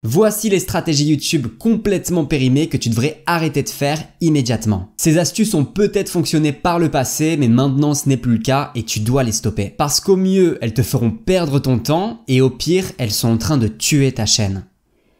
Voici les stratégies YouTube complètement périmées que tu devrais arrêter de faire immédiatement. Ces astuces ont peut-être fonctionné par le passé, mais maintenant ce n'est plus le cas et tu dois les stopper. Parce qu'au mieux, elles te feront perdre ton temps et au pire, elles sont en train de tuer ta chaîne.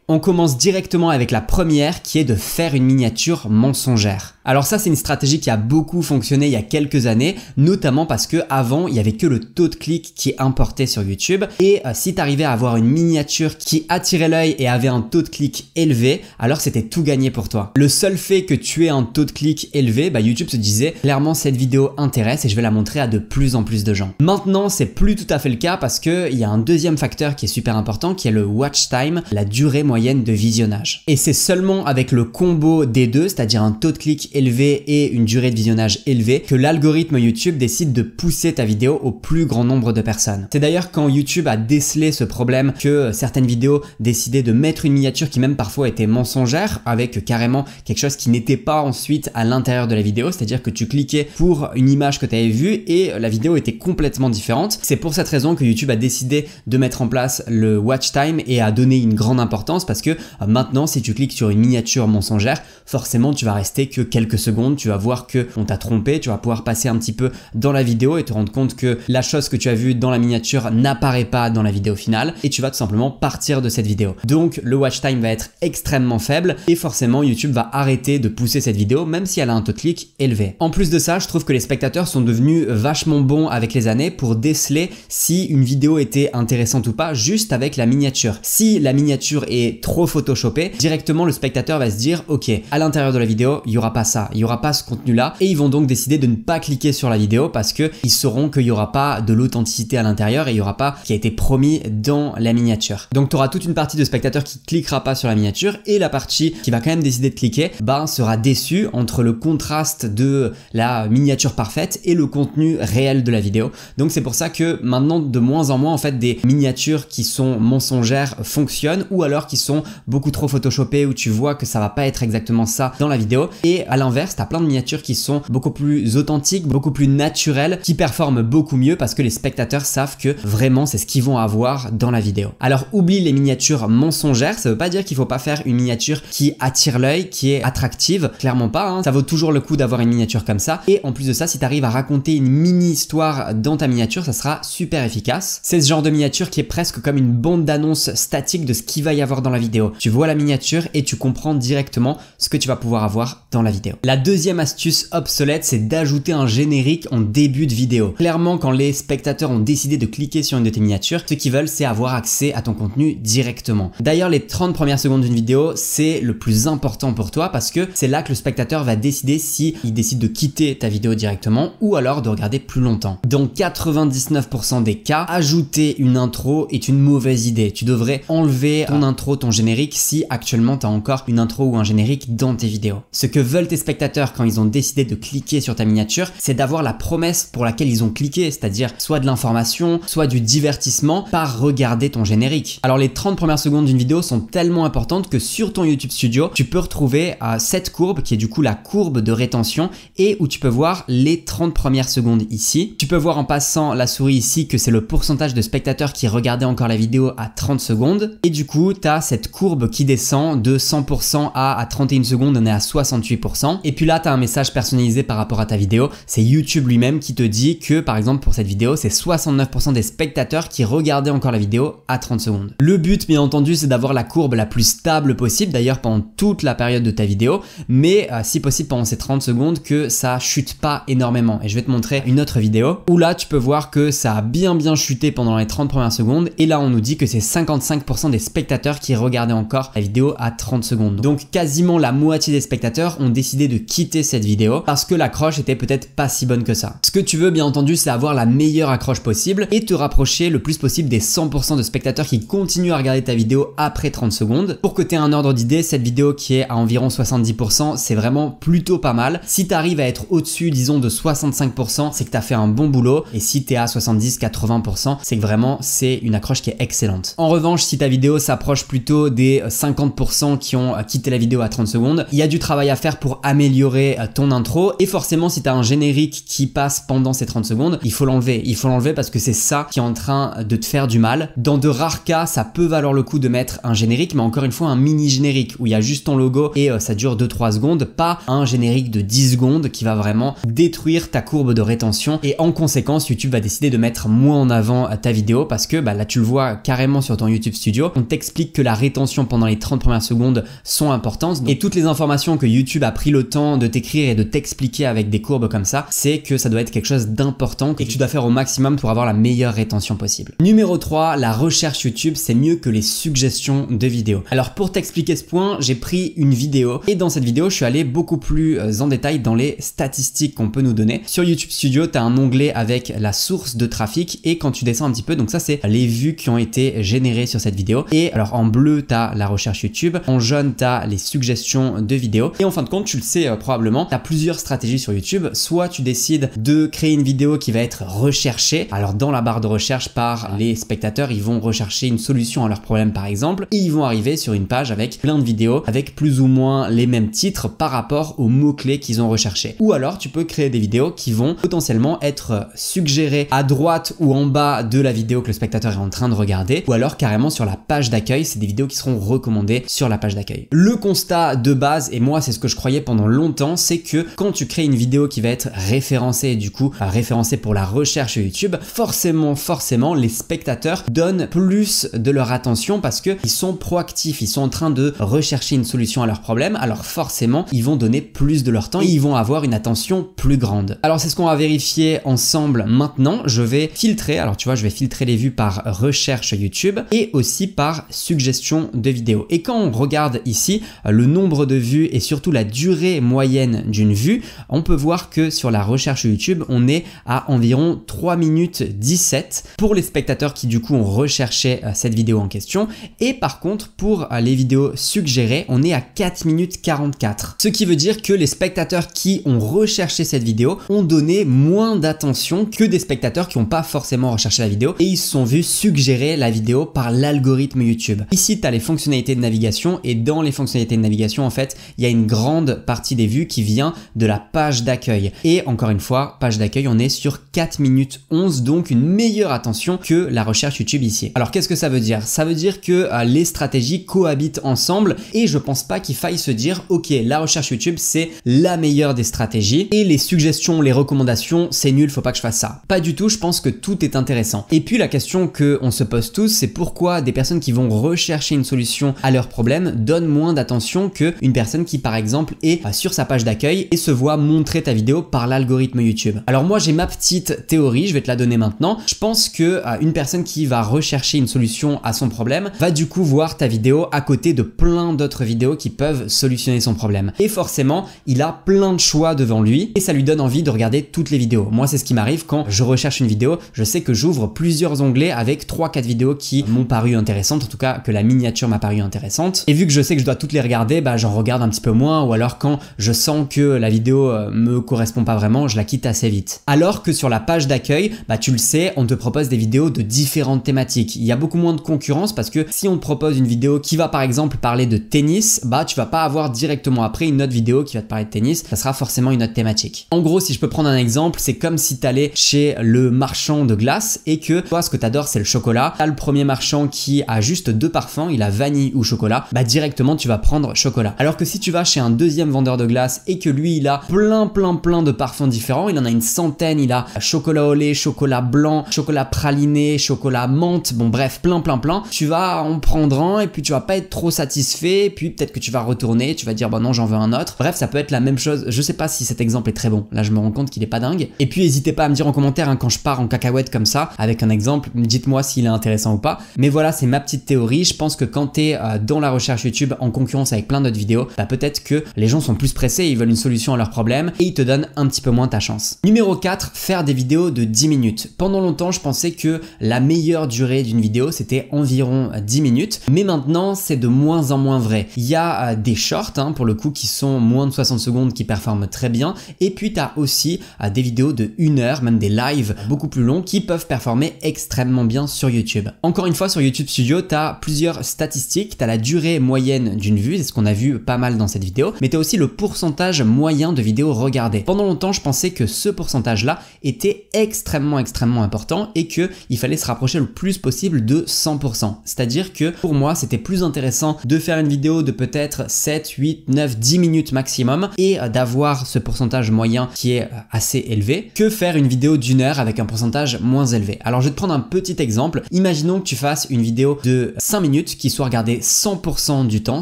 On commence directement avec la première qui est de faire une miniature mensongère. Alors ça, c'est une stratégie qui a beaucoup fonctionné il y a quelques années, notamment parce que avant il y avait que le taux de clic qui importait sur YouTube et si tu arrivais à avoir une miniature qui attirait l'œil et avait un taux de clic élevé, alors c'était tout gagné pour toi. Le seul fait que tu aies un taux de clic élevé, YouTube se disait clairement cette vidéo intéresse et je vais la montrer à de plus en plus de gens. Maintenant, c'est plus tout à fait le cas parce que il y a un deuxième facteur qui est super important qui est le watch time, la durée moyenne de visionnage. Et c'est seulement avec le combo des deux, c'est-à-dire un taux de clic élevé et une durée de visionnage élevée, que l'algorithme YouTube décide de pousser ta vidéo au plus grand nombre de personnes. C'est d'ailleurs quand YouTube a décelé ce problème que certaines vidéos décidaient de mettre une miniature qui même parfois était mensongère, avec carrément quelque chose qui n'était pas ensuite à l'intérieur de la vidéo, c'est-à-dire que tu cliquais pour une image que tu avais vue et la vidéo était complètement différente. C'est pour cette raison que YouTube a décidé de mettre en place le watch time et a donné une grande importance parce que maintenant si tu cliques sur une miniature mensongère, forcément tu vas rester que quelques secondes, tu vas voir que on t'a trompé, tu vas pouvoir passer un petit peu dans la vidéo et te rendre compte que la chose que tu as vue dans la miniature n'apparaît pas dans la vidéo finale et tu vas tout simplement partir de cette vidéo. Donc le watch time va être extrêmement faible et forcément YouTube va arrêter de pousser cette vidéo même si elle a un taux de clic élevé. En plus de ça, je trouve que les spectateurs sont devenus vachement bons avec les années pour déceler si une vidéo était intéressante ou pas juste avec la miniature. Si la miniature est trop photoshopée, directement le spectateur va se dire ok, à l'intérieur de la vidéo, il n'y aura pas ça, il n'y aura pas ce contenu-là et ils vont donc décider de ne pas cliquer sur la vidéo parce qu'ils sauront qu'il n'y aura pas de l'authenticité à l'intérieur et il n'y aura pas ce qui a été promis dans la miniature. Donc tu auras toute une partie de spectateurs qui cliquera pas sur la miniature et la partie qui va quand même décider de cliquer sera déçue entre le contraste de la miniature parfaite et le contenu réel de la vidéo. Donc c'est pour ça que maintenant de moins en moins en fait des miniatures qui sont mensongères fonctionnent ou alors qui sont beaucoup trop photoshopées où tu vois que ça va pas être exactement ça dans la vidéo et à l'inverse t'as plein de miniatures qui sont beaucoup plus authentiques, beaucoup plus naturelles, qui performent beaucoup mieux parce que les spectateurs savent que vraiment c'est ce qu'ils vont avoir dans la vidéo. Alors oublie les miniatures mensongères, ça veut pas dire qu'il faut pas faire une miniature qui attire l'œil, qui est attractive, clairement pas, hein. Ça vaut toujours le coup d'avoir une miniature comme ça et en plus de ça si tu arrives à raconter une mini histoire dans ta miniature ça sera super efficace. C'est ce genre de miniature qui est presque comme une bande d'annonce statique de ce qu'il va y avoir dans la vidéo. Tu vois la miniature et tu comprends directement ce que tu vas pouvoir avoir dans la vidéo. La deuxième astuce obsolète, c'est d'ajouter un générique en début de vidéo. Clairement, quand les spectateurs ont décidé de cliquer sur une de tes miniatures, ce qu'ils veulent, c'est avoir accès à ton contenu directement. D'ailleurs, les 30 premières secondes d'une vidéo, c'est le plus important pour toi parce que c'est là que le spectateur va décider si il décide de quitter ta vidéo directement ou alors de regarder plus longtemps. Dans 99% des cas, ajouter une intro est une mauvaise idée. Tu devrais enlever ton intro, ton générique si actuellement tu as encore une intro ou un générique dans tes vidéos. Ce que veulent tes spectateurs quand ils ont décidé de cliquer sur ta miniature, c'est d'avoir la promesse pour laquelle ils ont cliqué, c'est-à-dire soit de l'information, soit du divertissement par regarder ton générique. Alors les 30 premières secondes d'une vidéo sont tellement importantes que sur ton YouTube Studio, tu peux retrouver cette courbe qui est du coup la courbe de rétention et où tu peux voir les 30 premières secondes ici. Tu peux voir en passant la souris ici que c'est le pourcentage de spectateurs qui regardaient encore la vidéo à 30 secondes et du coup tu as cette courbe qui descend de 100% à 31 secondes, on est à 68%. Et puis là, tu as un message personnalisé par rapport à ta vidéo. C'est YouTube lui-même qui te dit que, par exemple, pour cette vidéo, c'est 69% des spectateurs qui regardaient encore la vidéo à 30 secondes. Le but, bien entendu, c'est d'avoir la courbe la plus stable possible, d'ailleurs pendant toute la période de ta vidéo, mais si possible pendant ces 30 secondes que ça chute pas énormément. Et je vais te montrer une autre vidéo où là, tu peux voir que ça a bien chuté pendant les 30 premières secondes. Et là, on nous dit que c'est 55% des spectateurs qui regardaient encore la vidéo à 30 secondes. Donc, quasiment la moitié des spectateurs ont décidé de quitter cette vidéo parce que l'accroche était peut-être pas si bonne que ça. Ce que tu veux bien entendu, c'est avoir la meilleure accroche possible et te rapprocher le plus possible des 100% de spectateurs qui continuent à regarder ta vidéo après 30 secondes. Pour que tu aies un ordre d'idée, cette vidéo qui est à environ 70%, c'est vraiment plutôt pas mal. Si tu arrives à être au-dessus, disons de 65%, c'est que tu as fait un bon boulot et si tu es à 70-80%, c'est que vraiment c'est une accroche qui est excellente. En revanche, si ta vidéo s'approche plutôt plutôt des 50% qui ont quitté la vidéo à 30 secondes. Il y a du travail à faire pour améliorer ton intro et forcément si tu as un générique qui passe pendant ces 30 secondes, il faut l'enlever. Il faut l'enlever parce que c'est ça qui est en train de te faire du mal. Dans de rares cas, ça peut valoir le coup de mettre un générique, mais encore une fois un mini générique où il y a juste ton logo et ça dure 2-3 secondes, pas un générique de 10 secondes qui va vraiment détruire ta courbe de rétention et en conséquence YouTube va décider de mettre moins en avant ta vidéo parce que là tu le vois carrément sur ton YouTube Studio, on t'explique que la rétention pendant les 30 premières secondes sont importantes et toutes les informations que YouTube a pris le temps de t'écrire et de t'expliquer avec des courbes comme ça, c'est que ça doit être quelque chose d'important et que tu dois faire au maximum pour avoir la meilleure rétention possible. Numéro 3, la recherche YouTube, c'est mieux que les suggestions de vidéos. Alors pour t'expliquer ce point, j'ai pris une vidéo et dans cette vidéo, je suis allé beaucoup plus en détail dans les statistiques qu'on peut nous donner. Sur YouTube Studio, tu as un onglet avec la source de trafic et quand tu descends un petit peu, donc ça c'est les vues qui ont été générées sur cette vidéo. Et alors en bleu, tu as la recherche YouTube, en jaune, tu as les suggestions de vidéos et en fin de compte, tu le sais probablement, tu as plusieurs stratégies sur YouTube. Soit tu décides de créer une vidéo qui va être recherchée. Alors dans la barre de recherche par les spectateurs, ils vont rechercher une solution à leur problème par exemple et ils vont arriver sur une page avec plein de vidéos avec plus ou moins les mêmes titres par rapport aux mots-clés qu'ils ont recherchés. Ou alors tu peux créer des vidéos qui vont potentiellement être suggérées à droite ou en bas de la vidéo que le spectateur est en train de regarder ou alors carrément sur la page d'accueil, c'est des vidéos qui seront recommandées sur la page d'accueil. Le constat de base, et moi c'est ce que je croyais pendant longtemps, c'est que quand tu crées une vidéo qui va être référencée et du coup référencée pour la recherche YouTube, forcément les spectateurs donnent plus de leur attention parce que ils sont proactifs, ils sont en train de rechercher une solution à leur problème, alors forcément ils vont donner plus de leur temps et ils vont avoir une attention plus grande. Alors c'est ce qu'on va vérifier ensemble maintenant. Je vais filtrer, alors tu vois je vais filtrer les vues par recherche YouTube et aussi par suggestion de vidéo. Et quand on regarde ici le nombre de vues et surtout la durée moyenne d'une vue, on peut voir que sur la recherche YouTube, on est à environ 3 minutes 17 pour les spectateurs qui du coup ont recherché cette vidéo en question. Et par contre, pour les vidéos suggérées, on est à 4 minutes 44. Ce qui veut dire que les spectateurs qui ont recherché cette vidéo ont donné moins d'attention que des spectateurs qui n'ont pas forcément recherché la vidéo et ils se sont vus suggérer la vidéo par l'algorithme YouTube. Ici, tu as les fonctionnalités de navigation et dans les fonctionnalités de navigation, en fait, il y a une grande partie des vues qui vient de la page d'accueil. Et encore une fois, page d'accueil, on est sur 4 minutes 11, donc une meilleure attention que la recherche YouTube ici. Alors qu'est-ce que ça veut dire? Ça veut dire que les stratégies cohabitent ensemble et je pense pas qu'il faille se dire ok, la recherche YouTube c'est la meilleure des stratégies et les suggestions, les recommandations c'est nul, faut pas que je fasse ça. Pas du tout, je pense que tout est intéressant. Et puis la question que on se pose tous, c'est pourquoi des personnes qui vont rechercher une solution à leurs problèmes donnent moins d'attention qu'une personne qui par exemple est sur sa page d'accueil et se voit montrer ta vidéo par l'algorithme YouTube. Alors moi j'ai ma petite théorie, je vais te la donner maintenant. Je pense que une personne qui va rechercher une solution à son problème va du coup voir ta vidéo à côté de plein d'autres vidéos qui peuvent solutionner son problème. Et forcément, il a plein de choix devant lui et ça lui donne envie de regarder toutes les vidéos. Moi c'est ce qui m'arrive quand je recherche une vidéo, je sais que j'ouvre plusieurs onglets avec 3-4 vidéos qui m'ont paru intéressantes, en tout cas que la miniature m'a paru intéressante. Et vu que je sais que je dois toutes les regarder, j'en regarde un petit peu moins ou alors quand je sens que la vidéo me correspond pas vraiment, je la quitte assez vite. Alors que sur la page d'accueil, tu le sais, on te propose des vidéos de différentes thématiques. Il y a beaucoup moins de concurrence parce que si on te propose une vidéo qui va par exemple parler de tennis, tu vas pas avoir directement après une autre vidéo qui va te parler de tennis, ça sera forcément une autre thématique. En gros, si je peux prendre un exemple, c'est comme si tu allais chez le marchand de glace et que toi ce que tu adores c'est le chocolat. Tu as le premier marchand qui a juste 2 parfums, il a vanille ou chocolat, directement tu vas prendre chocolat. Alors que si tu vas chez un deuxième vendeur de glace et que lui il a plein de parfums différents, il en a une centaine, il a chocolat au lait, chocolat blanc, chocolat praliné, chocolat menthe, bon bref, plein, tu vas en prendre un et puis tu vas pas être trop satisfait et puis peut-être que tu vas retourner, tu vas dire non j'en veux un autre. Bref, ça peut être la même chose, je sais pas si cet exemple est très bon, là je me rends compte qu'il est pas dingue. Et puis n'hésitez pas à me dire en commentaire quand je pars en cacahuète comme ça, avec un exemple, dites-moi s'il est intéressant ou pas. Mais voilà, c'est ma petite théorie, je pense que quand t'es dans la recherche YouTube en concurrence avec plein d'autres vidéos, peut-être que les gens sont plus pressés, ils veulent une solution à leur problème et ils te donnent un petit peu moins ta chance. Numéro 4, faire des vidéos de 10 minutes. Pendant longtemps, je pensais que la meilleure durée d'une vidéo, c'était environ 10 minutes, mais maintenant, c'est de moins en moins vrai. Il y a des shorts, pour le coup, qui sont moins de 60 secondes, qui performent très bien, et puis tu as aussi des vidéos de 1 heure, même des lives beaucoup plus longs, qui peuvent performer extrêmement bien sur YouTube. Encore une fois, sur YouTube Studio, tu as plusieurs plusieurs statistiques. Tu as la durée moyenne d'une vue, c'est ce qu'on a vu pas mal dans cette vidéo, mais tu as aussi le pourcentage moyen de vidéos regardées. Pendant longtemps, je pensais que ce pourcentage-là était extrêmement important et qu'il fallait se rapprocher le plus possible de 100%. C'est-à-dire que pour moi, c'était plus intéressant de faire une vidéo de peut-être 7, 8, 9, 10 minutes maximum et d'avoir ce pourcentage moyen qui est assez élevé que faire une vidéo d'1 heure avec un pourcentage moins élevé. Alors je vais te prendre un petit exemple. Imaginons que tu fasses une vidéo de 5 minutes qui soit regardée 100% du temps,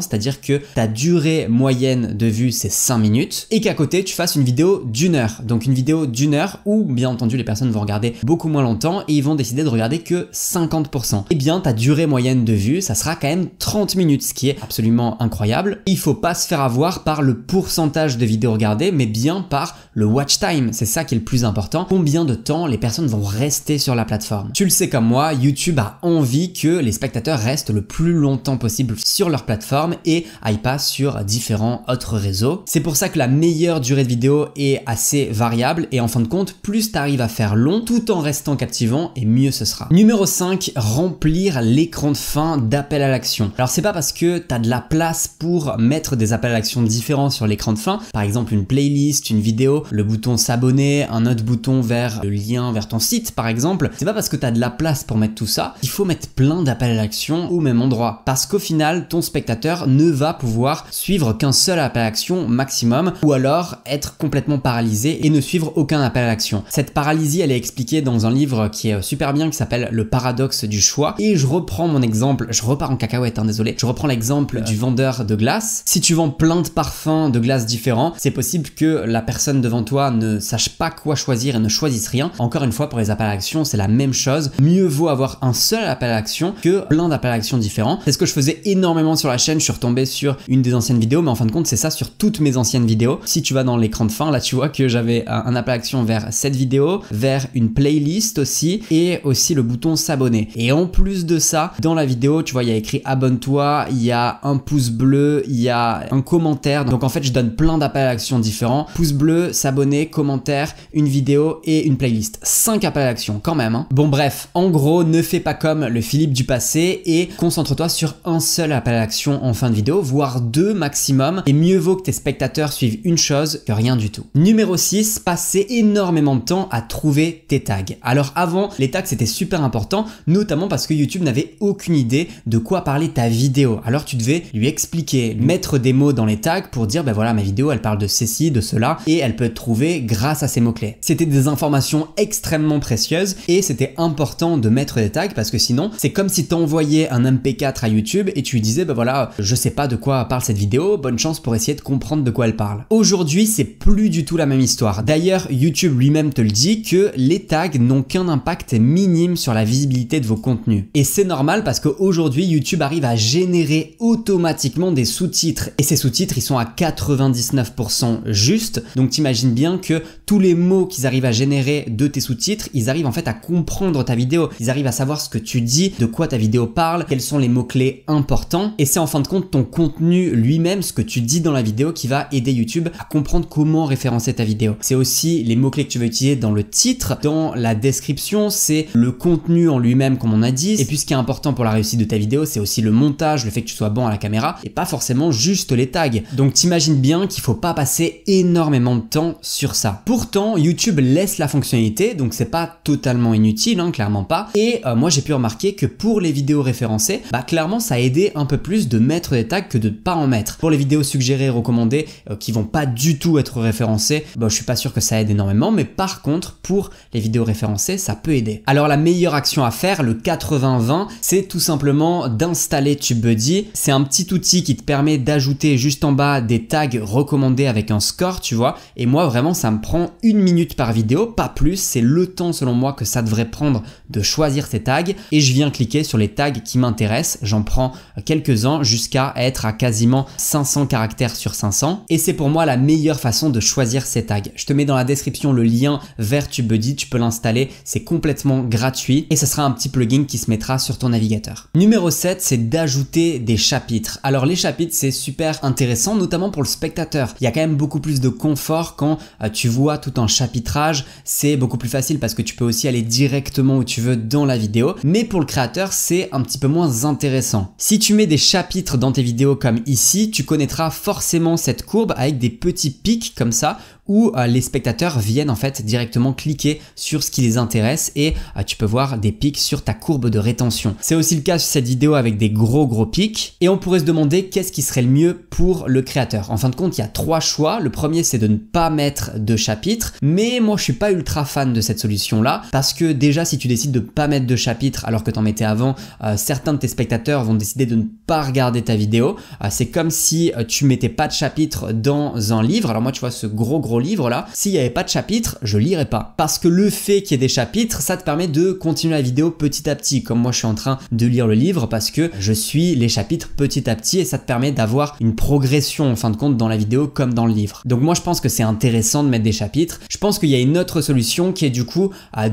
c'est-à-dire que ta durée moyenne de vue c'est 5 minutes et qu'à côté tu fasses une vidéo d'1 heure. Donc une vidéo d'1 heure où bien entendu les personnes vont regarder beaucoup moins longtemps et ils vont décider de regarder que 50%. Et bien ta durée moyenne de vue ça sera quand même 30 minutes, ce qui est absolument incroyable. Il faut pas se faire avoir par le pourcentage de vidéos regardées mais bien par le watch time. C'est ça qui est le plus important. Combien de temps les personnes vont rester sur la plateforme. Tu le sais comme moi, YouTube a envie que les spectateurs restent le plus longtemps possible sur leur plateforme et aillent pas sur différents autres réseaux. C'est pour ça que la meilleure durée de vidéo est assez variable et en fin de compte, plus tu arrives à faire long tout en restant captivant et mieux ce sera. Numéro 5, remplir l'écran de fin d'appel à l'action. Alors c'est pas parce que tu as de la place pour mettre des appels à l'action différents sur l'écran de fin, par exemple une playlist, une vidéo, le bouton s'abonner, un autre bouton vers le lien vers ton site par exemple, c'est pas parce que tu as de la place pour mettre tout ça qu'il faut mettre plein d'appels à l'action au même endroit. Parce qu'au final, ton spectateur ne va pouvoir suivre qu'un seul appel à l'action maximum ou alors être complètement paralysé et ne suivre aucun appel à l'action. Cette paralysie, elle est expliquée dans un livre qui est super bien qui s'appelle Le paradoxe du choix et je reprends mon exemple, je repars en cacahuète, désolé, je reprends l'exemple du vendeur de glace. Si tu vends plein de parfums de glace différents, c'est possible que la personne devant toi ne sache pas quoi choisir et ne choisisse rien. Encore une fois, pour les appels à l'action, c'est la même chose. Mieux vaut avoir un seul appel à l'action que plein d'appels à l'action différents. C'est ce que je faisais énormément sur la chaîne. Je suis retombé sur une des anciennes vidéos, mais en fin de compte, c'est ça sur toutes mes anciennes vidéos. Si tu vas dans l'écran de fin, là, tu vois que j'avais un appel à l'action vers cette vidéo, vers une playlist aussi, et aussi le bouton s'abonner. Et en plus de ça, dans la vidéo, tu vois, il y a écrit abonne-toi, il y a un pouce bleu, il y a un commentaire. Donc en fait, je donne plein d'appels à l'action différents. Pouce bleu, s'abonner, commentaire, une vidéo et une playlist. 5 appels à l'action quand même, hein. Bon bref, en gros, ne fais pas comme le Philippe du passé et concentre-toi sur un seul appel à l'action en fin de vidéo, voire 2 maximum. Et mieux vaut que tes spectateurs suivent une chose que rien du tout. Numéro 6, passer énormément de temps à trouver tes tags. Alors avant, les tags c'était super important, notamment parce que YouTube n'avait aucune idée de quoi parler ta vidéo. Alors tu devais lui expliquer, mettre des mots dans les tags pour dire ben voilà, ma vidéo elle parle de ceci, de cela et elle peut être trouvée grâce à ces mots-clés. C'était des informations extrêmement précieuses et c'était important de mettre des tags parce que sinon c'est comme si tu envoyais un MP4 à YouTube et tu lui disais ben voilà, je sais pas de quoi parle cette vidéo, bonne chance pour essayer de comprendre de quoi elle parle. Aujourd'hui, c'est plus du tout la même histoire. D'ailleurs, YouTube lui-même te le dit que les tags n'ont qu'un impact minime sur la visibilité de vos contenus. Et c'est normal parce qu'aujourd'hui, YouTube arrive à générer automatiquement des sous-titres. Et ces sous-titres, ils sont à 99% justes. Donc t'imagines bien que tous les mots qu'ils arrivent à générer de tes sous-titres, ils arrivent en fait à comprendre ta vidéo. Ils arrivent à savoir ce que tu dis, de quoi ta vidéo parle, quels sont les mots-clés importants. Et c'est en fin de compte ton contenu lui-même, ce que tu dis dans la vidéo qui va aider YouTube à comprendre comment référencer ta vidéo. C'est aussi les mots-clés que tu vas utiliser dans le titre, dans la description, c'est le contenu en lui-même comme on a dit. Et puis ce qui est important pour la réussite de ta vidéo, c'est aussi le montage, le fait que tu sois bon à la caméra et pas forcément juste les tags. Donc t'imagines bien qu'il faut pas passer énormément de temps sur ça. Pourtant, YouTube laisse la fonctionnalité, donc c'est pas totalement inutile, hein, clairement pas. Et moi j'ai pu remarquer que pour les vidéos référencées, bah clairement ça a aidé un peu plus de mettre des tags que de pas en mettre. Pour les vidéos suggérées, recommandées, qui vont pas du tout être référencées, bah je suis pas sûr que ça aide énormément, mais par contre pour les vidéos référencées, ça peut aider. Alors la meilleure action à faire, le 80-20, c'est tout simplement d'installer TubeBuddy. C'est un petit outil qui te permet d'ajouter juste en bas des tags recommandés avec un score, tu vois. Et moi vraiment ça me prend 1 minute par vidéo, pas plus. C'est le temps selon moi que ça devrait prendre de choisir ces tags et je viens cliquer sur les tags qui m'intéressent. J'en prends quelques-uns jusqu'à être à quasiment 500 caractères sur 500 et c'est pour moi la meilleure façon de choisir ces tags. Je te mets dans la description le lien vers TubeBuddy, tu peux l'installer, c'est complètement gratuit et ce sera un petit plugin qui se mettra sur ton navigateur. Numéro 7, c'est d'ajouter des chapitres. Alors les chapitres, c'est super intéressant, notamment pour le spectateur. Il y a quand même beaucoup plus de confort quand tu vois tout un chapitrage, c'est beaucoup plus facile parce que tu peux aussi aller directement où tu veux dans la vidéo, mais pour le créateur, c'est un petit peu moins moins intéressant. Si tu mets des chapitres dans tes vidéos comme ici, tu connaîtras forcément cette courbe avec des petits pics comme ça où les spectateurs viennent en fait directement cliquer sur ce qui les intéresse et tu peux voir des pics sur ta courbe de rétention. C'est aussi le cas sur cette vidéo avec des gros pics et on pourrait se demander qu'est-ce qui serait le mieux pour le créateur. En fin de compte, il y a 3 choix. Le premier, c'est de ne pas mettre de chapitres, mais moi je suis pas ultra fan de cette solution là parce que déjà si tu décides de pas mettre de chapitres alors que t'en mettais avant, certains de tes spectateurs vont décider de ne pas regarder ta vidéo. C'est comme si tu mettais pas de chapitres dans un livre. Alors moi tu vois ce gros livre là, s'il n'y avait pas de chapitres, je lirais pas. Parce que le fait qu'il y ait des chapitres, ça te permet de continuer la vidéo petit à petit, comme moi je suis en train de lire le livre parce que je suis les chapitres petit à petit et ça te permet d'avoir une progression en fin de compte dans la vidéo comme dans le livre. Donc moi je pense que c'est intéressant de mettre des chapitres. Je pense qu'il y a une autre solution qui est du coup à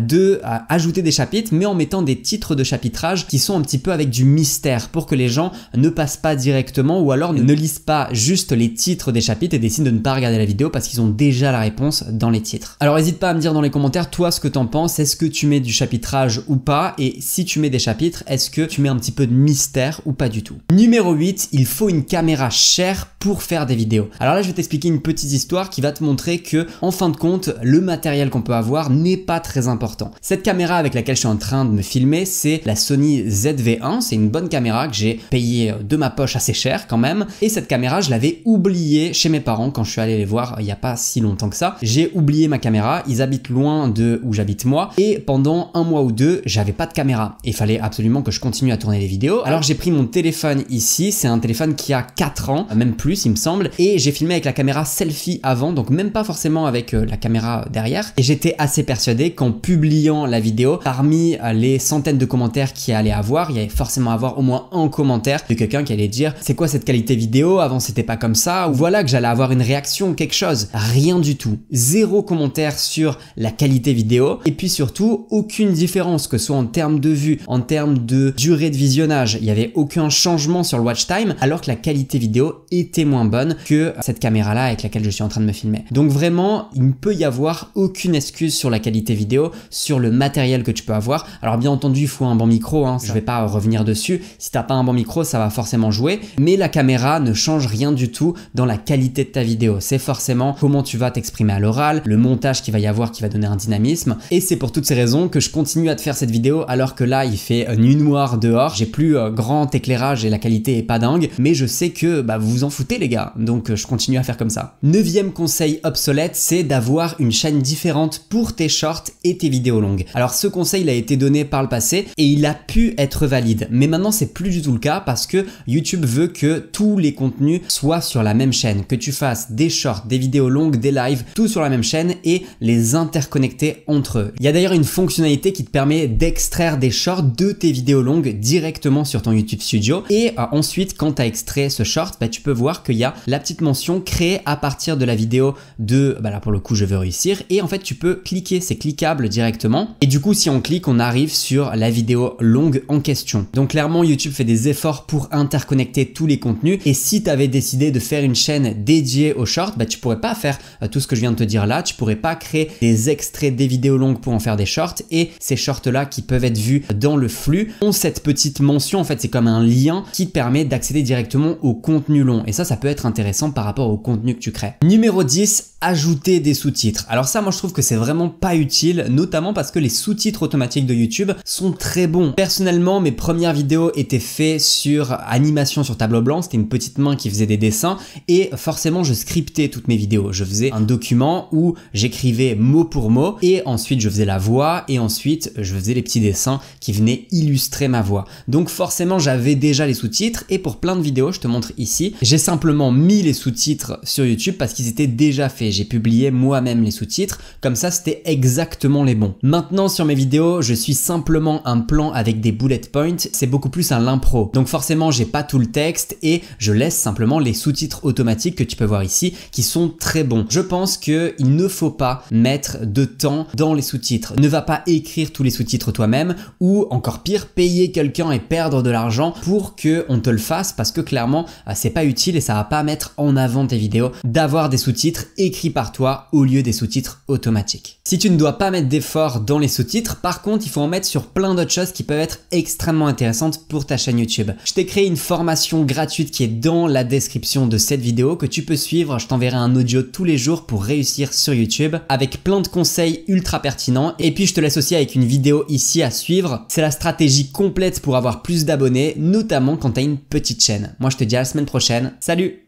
ajouter des chapitres mais en mettant des titres de chapitrage qui sont un petit peu avec du mystère pour que les gens ne passent pas directement ou alors ne lisent pas juste les titres des chapitres et décident de ne pas regarder la vidéo parce qu'ils ont déjà la réponse dans les titres. Alors n'hésite pas à me dire dans les commentaires toi ce que t'en penses, est-ce que tu mets du chapitrage ou pas et si tu mets des chapitres, est-ce que tu mets un petit peu de mystère ou pas du tout. Numéro 8, il faut une caméra chère pour faire des vidéos. Alors là je vais t'expliquer une petite histoire qui va te montrer que en fin de compte le matériel qu'on peut avoir n'est pas très important. Cette caméra avec laquelle je suis en train de me filmer c'est la Sony ZV-1, c'est une bonne caméra que j'ai payée de ma poche assez cher quand même et cette caméra je l'avais oubliée chez mes parents quand je suis allé les voir il n'y a pas si longtemps que ça. J'ai oublié ma caméra, ils habitent loin de où j'habite moi et pendant 1 mois ou 2 j'avais pas de caméra. Il fallait absolument que je continue à tourner des vidéos. Alors j'ai pris mon téléphone ici, c'est un téléphone qui a 4 ans, même plus il me semble, et j'ai filmé avec la caméra selfie avant, donc même pas forcément avec la caméra derrière. Et j'étais assez persuadé qu'en publiant la vidéo, parmi les centaines de commentaires qu'il allait avoir, il y allait forcément avoir au moins un commentaire de quelqu'un qui allait dire c'est quoi cette qualité vidéo, avant c'était pas comme ça, ou voilà que j'allais avoir une réaction, quelque chose. Rien du tout. 0 commentaire sur la qualité vidéo et puis surtout aucune différence que ce soit en termes de vue, en termes de durée de visionnage, il n'y avait aucun changement sur le watch time alors que la qualité vidéo était moins bonne que cette caméra là avec laquelle je suis en train de me filmer. Donc vraiment il ne peut y avoir aucune excuse sur la qualité vidéo, sur le matériel que tu peux avoir. Alors bien entendu il faut un bon micro, je vais pas revenir dessus, si t'as pas un bon micro ça va forcément jouer, mais la caméra ne change rien du tout dans la qualité de ta vidéo, c'est forcément comment tu vas t'exprimer à l'oral, le montage qu'il va y avoir qui va donner un dynamisme et c'est pour toutes ces raisons que je continue à te faire cette vidéo alors que là il fait nuit noire dehors, j'ai plus grand éclairage et la qualité est pas dingue, mais je sais que vous vous en foutez les gars, donc je continue à faire comme ça. 9e conseil obsolète, c'est d'avoir une chaîne différente pour tes shorts et tes vidéos longues. Alors ce conseil il a été donné par le passé et il a pu être valide, mais maintenant c'est plus du tout le cas parce que YouTube veut que tous les contenus soient sur la même chaîne, que tu fasses des shorts, des vidéos longues, des lives, tout sur la même chaîne et les interconnecter entre eux. Il y a d'ailleurs une fonctionnalité qui te permet d'extraire des shorts de tes vidéos longues directement sur ton YouTube Studio et ensuite quand tu as extrait ce short, tu peux voir qu'il y a la petite mention créée à partir de la vidéo de, là pour le coup je veux réussir et en fait tu peux cliquer, c'est cliquable directement et du coup si on clique on arrive sur la vidéo longue en question. Donc clairement YouTube fait des efforts pour interconnecter tous les contenus et si tu avais décidé de faire une chaîne dédiée aux shorts, tu pourrais pas faire tout ce que je viens de te dire là, tu pourrais pas créer des extraits des vidéos longues pour en faire des shorts et ces shorts là qui peuvent être vus dans le flux ont cette petite mention, en fait c'est comme un lien qui te permet d'accéder directement au contenu long et ça peut être intéressant par rapport au contenu que tu crées. Numéro 10, ajouter des sous-titres. Alors ça moi je trouve que c'est vraiment pas utile, notamment parce que les sous-titres automatiques de YouTube sont très bons. Personnellement mes premières vidéos étaient faites sur animation sur tableau blanc, c'était une petite main qui faisait des dessins et forcément je scriptais toutes mes vidéos. Je faisais un document où j'écrivais mot pour mot et ensuite je faisais la voix et ensuite je faisais les petits dessins qui venaient illustrer ma voix. Donc forcément j'avais déjà les sous-titres et pour plein de vidéos, je te montre ici, j'ai simplement mis les sous-titres sur YouTube parce qu'ils étaient déjà faits. J'ai publié moi-même les sous-titres, comme ça c'était exactement les bons. Maintenant sur mes vidéos, je suis simplement un plan avec des bullet points, c'est beaucoup plus à l'impro. Donc forcément j'ai pas tout le texte et je laisse simplement les sous-titres automatiques que tu peux voir ici qui sont très bons. Je pense qu'il ne faut pas mettre de temps dans les sous-titres. Ne va pas écrire tous les sous-titres toi-même ou encore pire, payer quelqu'un et perdre de l'argent pour qu'on te le fasse parce que clairement, c'est pas utile et ça va pas mettre en avant tes vidéos d'avoir des sous-titres écrits par toi au lieu des sous-titres automatiques. Si tu ne dois pas mettre d'effort dans les sous-titres, par contre, il faut en mettre sur plein d'autres choses qui peuvent être extrêmement intéressantes pour ta chaîne YouTube. Je t'ai créé une formation gratuite qui est dans la description de cette vidéo que tu peux suivre. Je t'enverrai un audio tous les jours pour réussir sur YouTube avec plein de conseils ultra pertinents. Et puis, je te laisse aussi avec une vidéo ici à suivre. C'est la stratégie complète pour avoir plus d'abonnés, notamment quand tu as une petite chaîne. Moi, je te dis à la semaine prochaine. Salut!